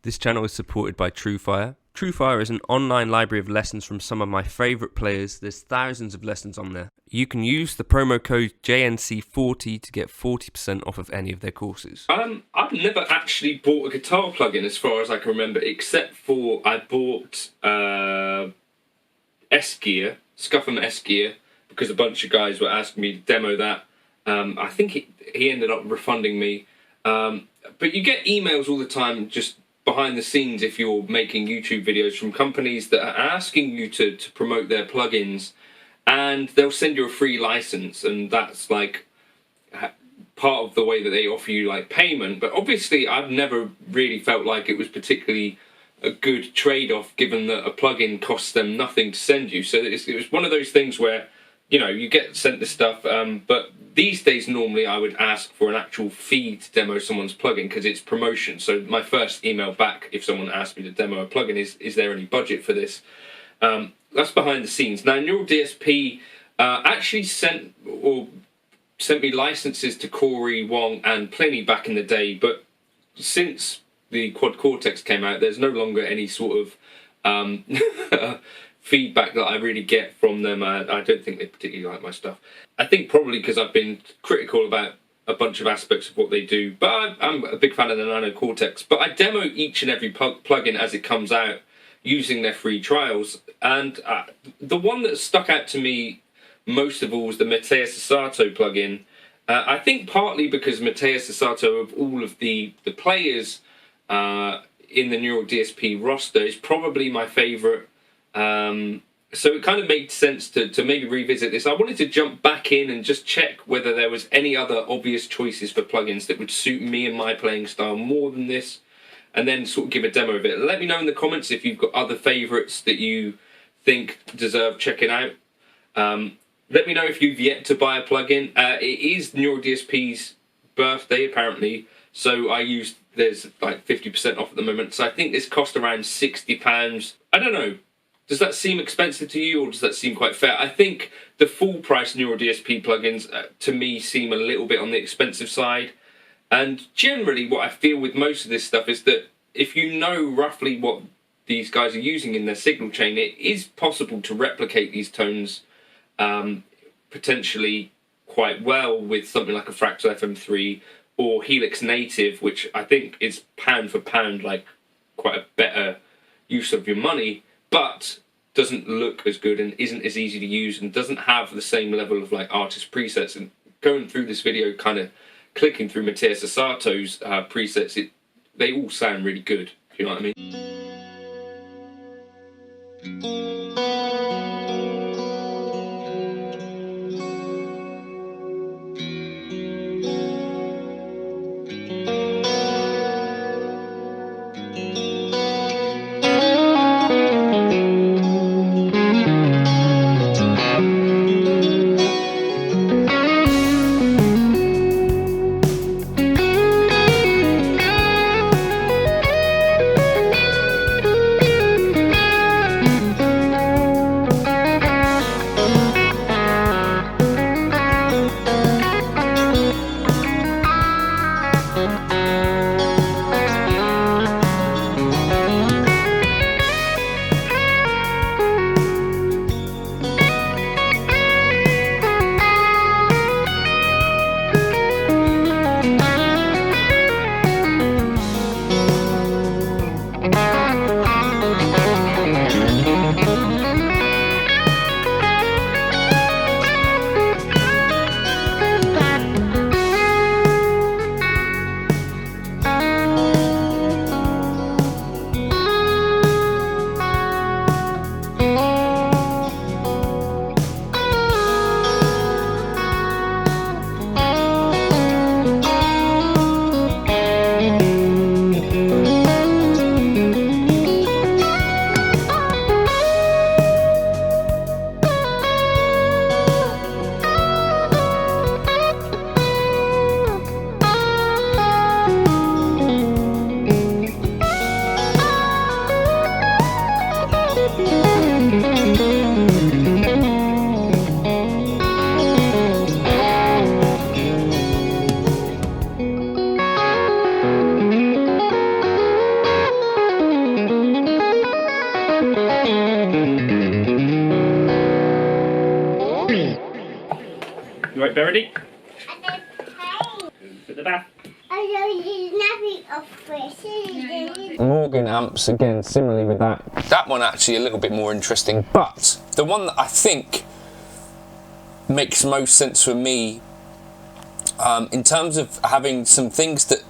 This channel is supported by Truefire. Truefire is an online library of lessons from some of my favourite players. There's thousands of lessons on there. You can use the promo code JNC40 to get 40% off of any of their courses. I've never actually bought a guitar plugin as far as I can remember, except for I bought S-Gear, Scuffum S-Gear, because a bunch of guys were asking me to demo that. I think he ended up refunding me. But you get emails all the time just behind the scenes if you're making YouTube videos from companies that are asking you to promote their plugins, and they'll send you a free license, and that's like part of the way that they offer you like payment. But obviously I've never really felt like it was particularly a good trade-off, given that a plugin costs them nothing to send you. So it was one of those things where, you know, you get sent this stuff, but these days normally I would ask for an actual fee to demo someone's plugin because it's promotion. So my first email back, if someone asked me to demo a plugin, is there any budget for this? That's behind the scenes. Now, Neural DSP actually sent me licenses to Corey, Wong, and Pliny back in the day, but since the Quad Cortex came out, there's no longer any sort of feedback that I really get from them. I don't think they particularly like my stuff. I think probably because I've been critical about a bunch of aspects of what they do, but I'm a big fan of the Nano Cortex. But I demo each and every plugin as it comes out using their free trials, and the one that stuck out to me most of all was the Mateus Asato plugin. I think partly because Mateus Asato, of all of the players in the Neural DSP roster, is probably my favourite. So it kind of made sense to maybe revisit this. I wanted to jump back in and just check whether there was any other obvious choices for plugins that would suit me and my playing style more than this, and then sort of give a demo of it. Let me know in the comments if you've got other favourites that you think deserve checking out. Let me know if you've yet to buy a plugin. It is Neural DSP's birthday apparently, so there's like 50% off at the moment, so I think this cost around £60. I don't know. Does that seem expensive to you, or does that seem quite fair? I think the full price Neural DSP plugins, to me, seem a little bit on the expensive side. And generally, what I feel with most of this stuff is that if you know roughly what these guys are using in their signal chain, it is possible to replicate these tones potentially quite well with something like a Fractal FM3 or Helix Native, which I think is pound for pound like quite a better use of your money, but doesn't look as good and isn't as easy to use and doesn't have the same level of like artist presets. And going through this video, kind of clicking through Mateus Asato's presets, they all sound really good. You know what I mean? ready? To the bath. Morgan amps, again, similarly with that. That one actually a little bit more interesting, but the one that I think makes most sense for me, in terms of having some things that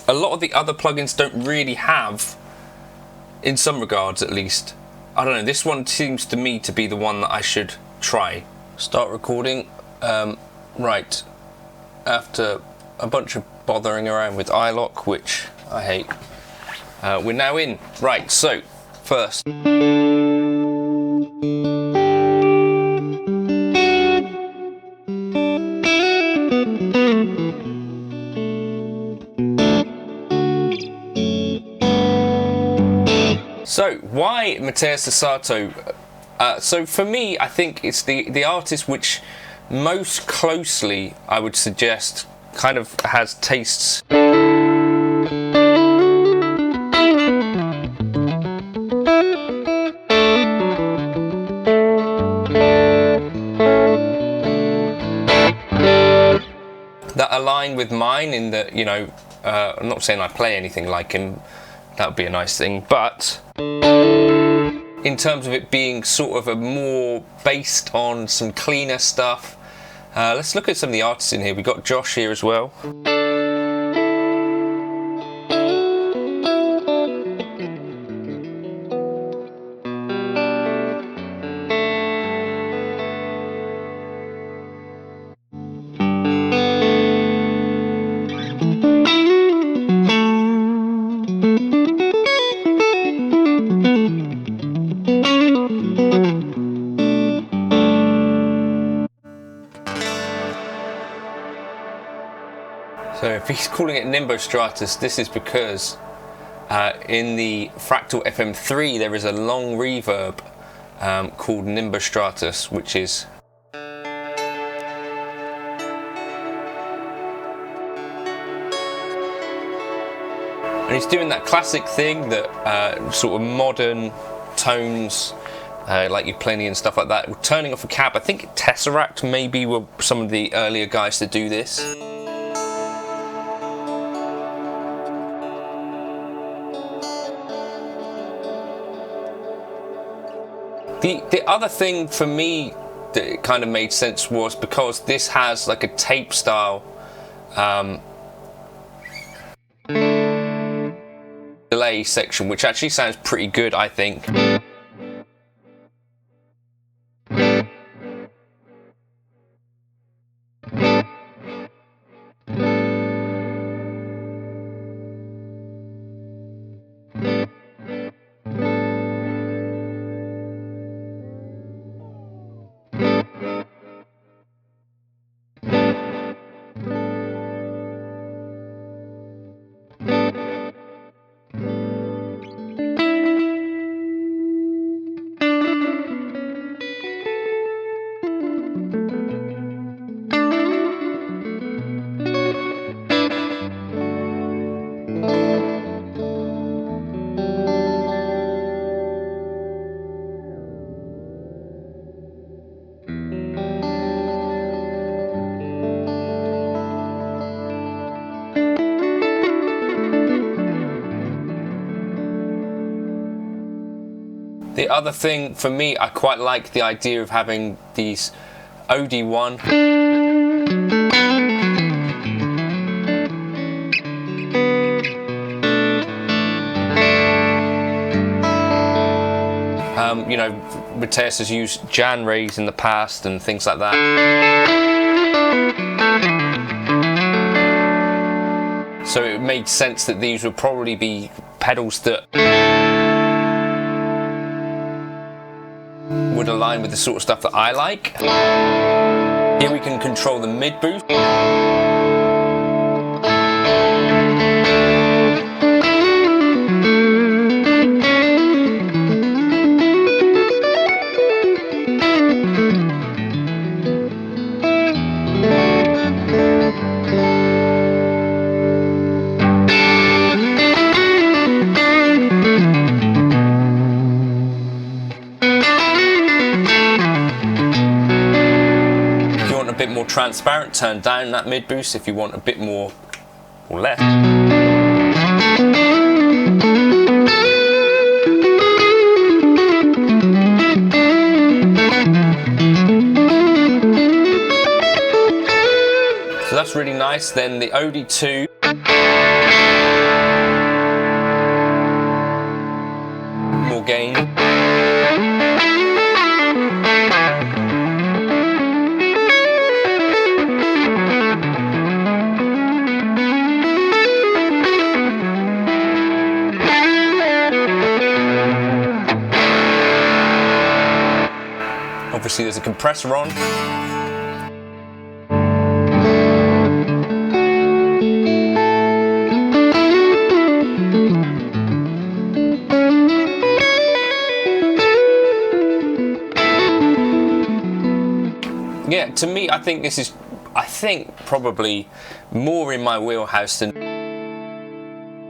a lot of the other plugins don't really have, in some regards at least. I don't know, this one seems to me to be the one that I should try. Start recording. Right, after a bunch of bothering around with iLock, which I hate, we're now in. Right, so first, so why Mateus Asato? So for me, I think it's the artist which most closely, I would suggest, kind of has tastes that align with mine, in that, you know, I'm not saying I play anything like him, that would be a nice thing, but in terms of it being sort of a more based on some cleaner stuff. Let's look at some of the artists in here. We've got Josh here as well. So if he's calling it Nimbostratus, this is because in the Fractal FM3 there is a long reverb called Nimbostratus, which is and he's doing that classic thing that sort of modern tones, like your Pliny and stuff like that, turning off a cab. I think Tesseract maybe were some of the earlier guys to do this. The other thing for me that kind of made sense was because this has like a tape style delay section, which actually sounds pretty good, I think. The other thing for me, I quite like the idea of having these OD1 you know, Mateus has used Jan rays in the past and things like that. So it made sense that these would probably be pedals that would align with the sort of stuff that I like. Here we can control the mid boost. bit more transparent, turn down that mid boost. If you want a bit more or less. So that's really nice. Then the OD2. More gain. Obviously there's a compressor on. Yeah, to me, I think this is, probably more in my wheelhouse than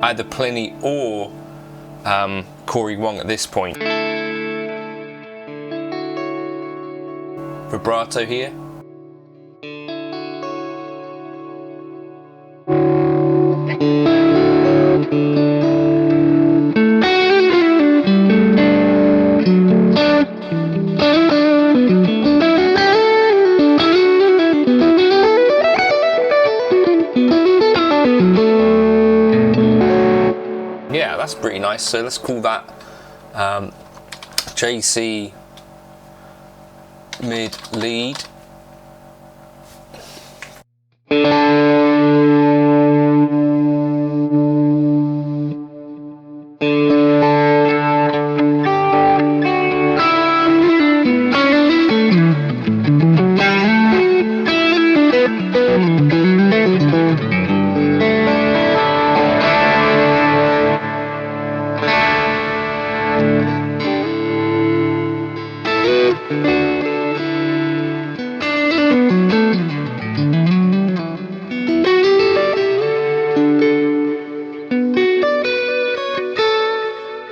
either Pliny or Corey Wong at this point. Vibrato here. Yeah, that's pretty nice. So let's call that JC mid lead.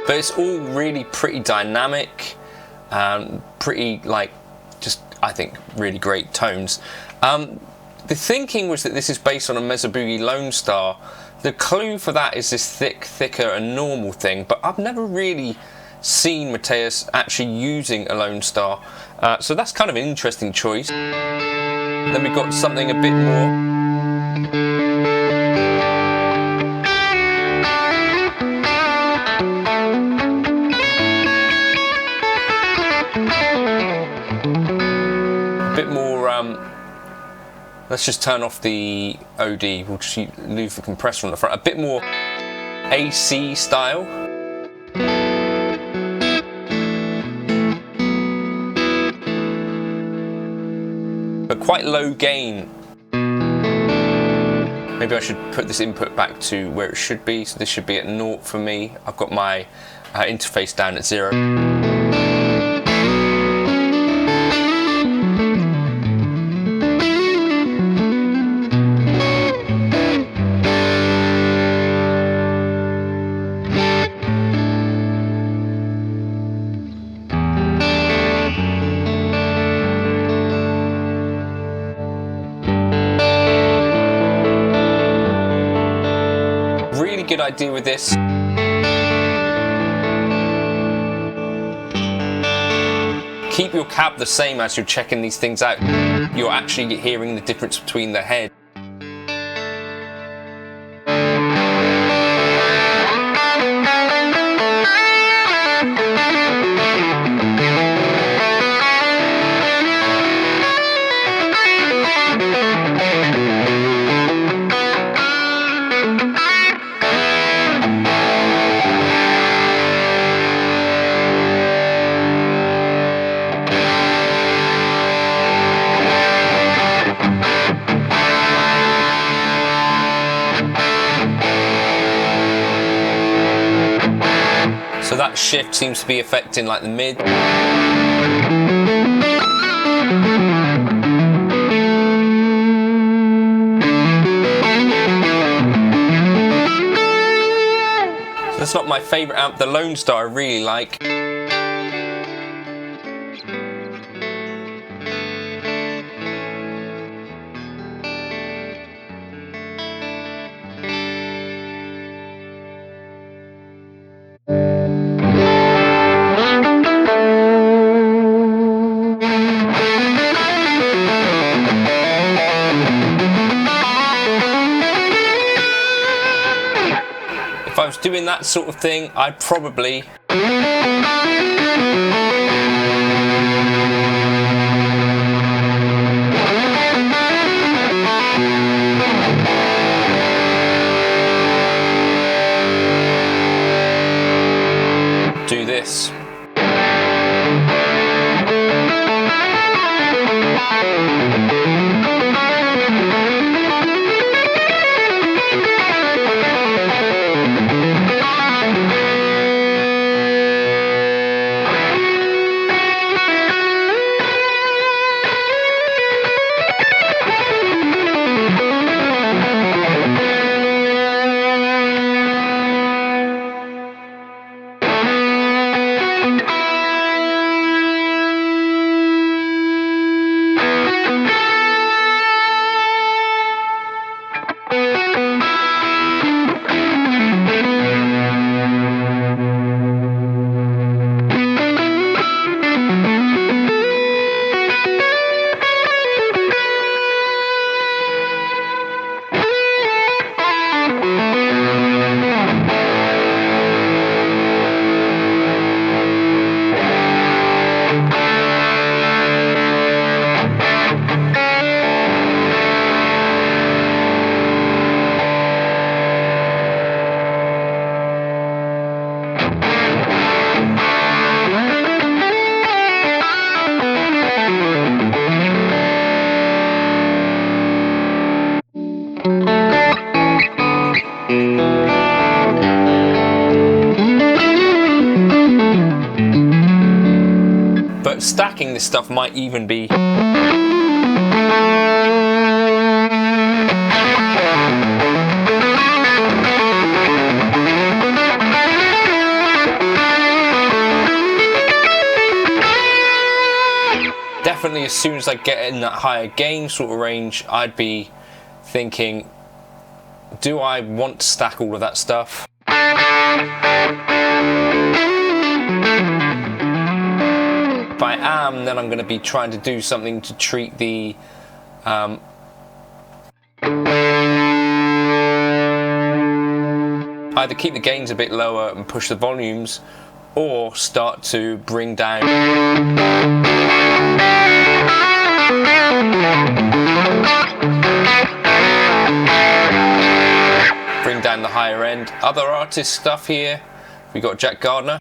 But it's all really pretty dynamic, pretty I think really great tones. The thinking was that this is based on a Mesa Boogie Lonestar. The clue for that is this thicker and normal thing, but I've never really seen Mateus actually using a Lonestar, so that's kind of an interesting choice. Then we've got something a bit more. Let's just turn off the OD, we'll just leave the compressor on the front. A bit more AC style. But quite low gain. Maybe I should put this input back to where it should be. So this should be at 0 for me. I've got my interface down at 0. Really good idea with this. Keep your cab the same as you're checking these things out. You're actually hearing the difference between the head. So that shift seems to be affecting like the mid. So that's not my favourite amp. The Lonestar I really like. that sort of thing, I'd probably do this. But stacking this stuff might even be definitely, as soon as I get in that higher gain sort of range, I'd be thinking, do I want to stack all of that stuff? If I am, then I'm going to be trying to do something to treat the either keep the gains a bit lower and push the volumes, or start to bring down the higher end. Other artist stuff here, we got Jack Gardiner.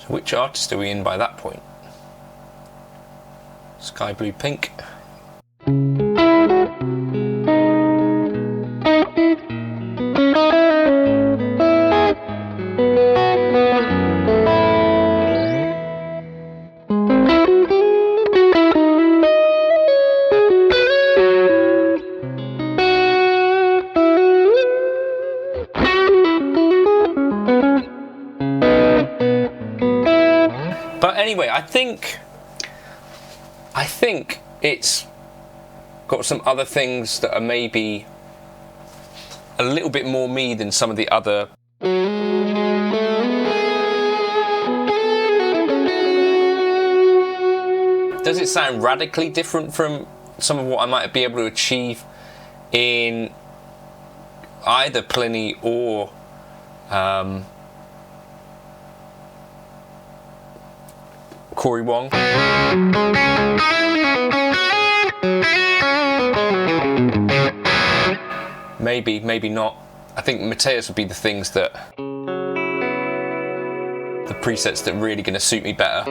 Which artist are we in by that point? Sky Blue Pink. But anyway, I think it's got some other things that are maybe a little bit more me than some of the other. Does it sound radically different from some of what I might be able to achieve in either Pliny or Corey Wong? Maybe, maybe not. I think Mateus would be the things that, the presets that really going to suit me better.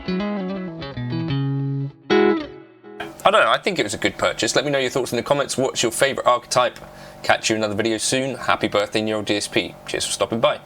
I don't know, I think it was a good purchase. Let me know your thoughts in the comments. What's your favourite archetype? Catch you in another video soon. Happy birthday, Neural DSP. Cheers for stopping by.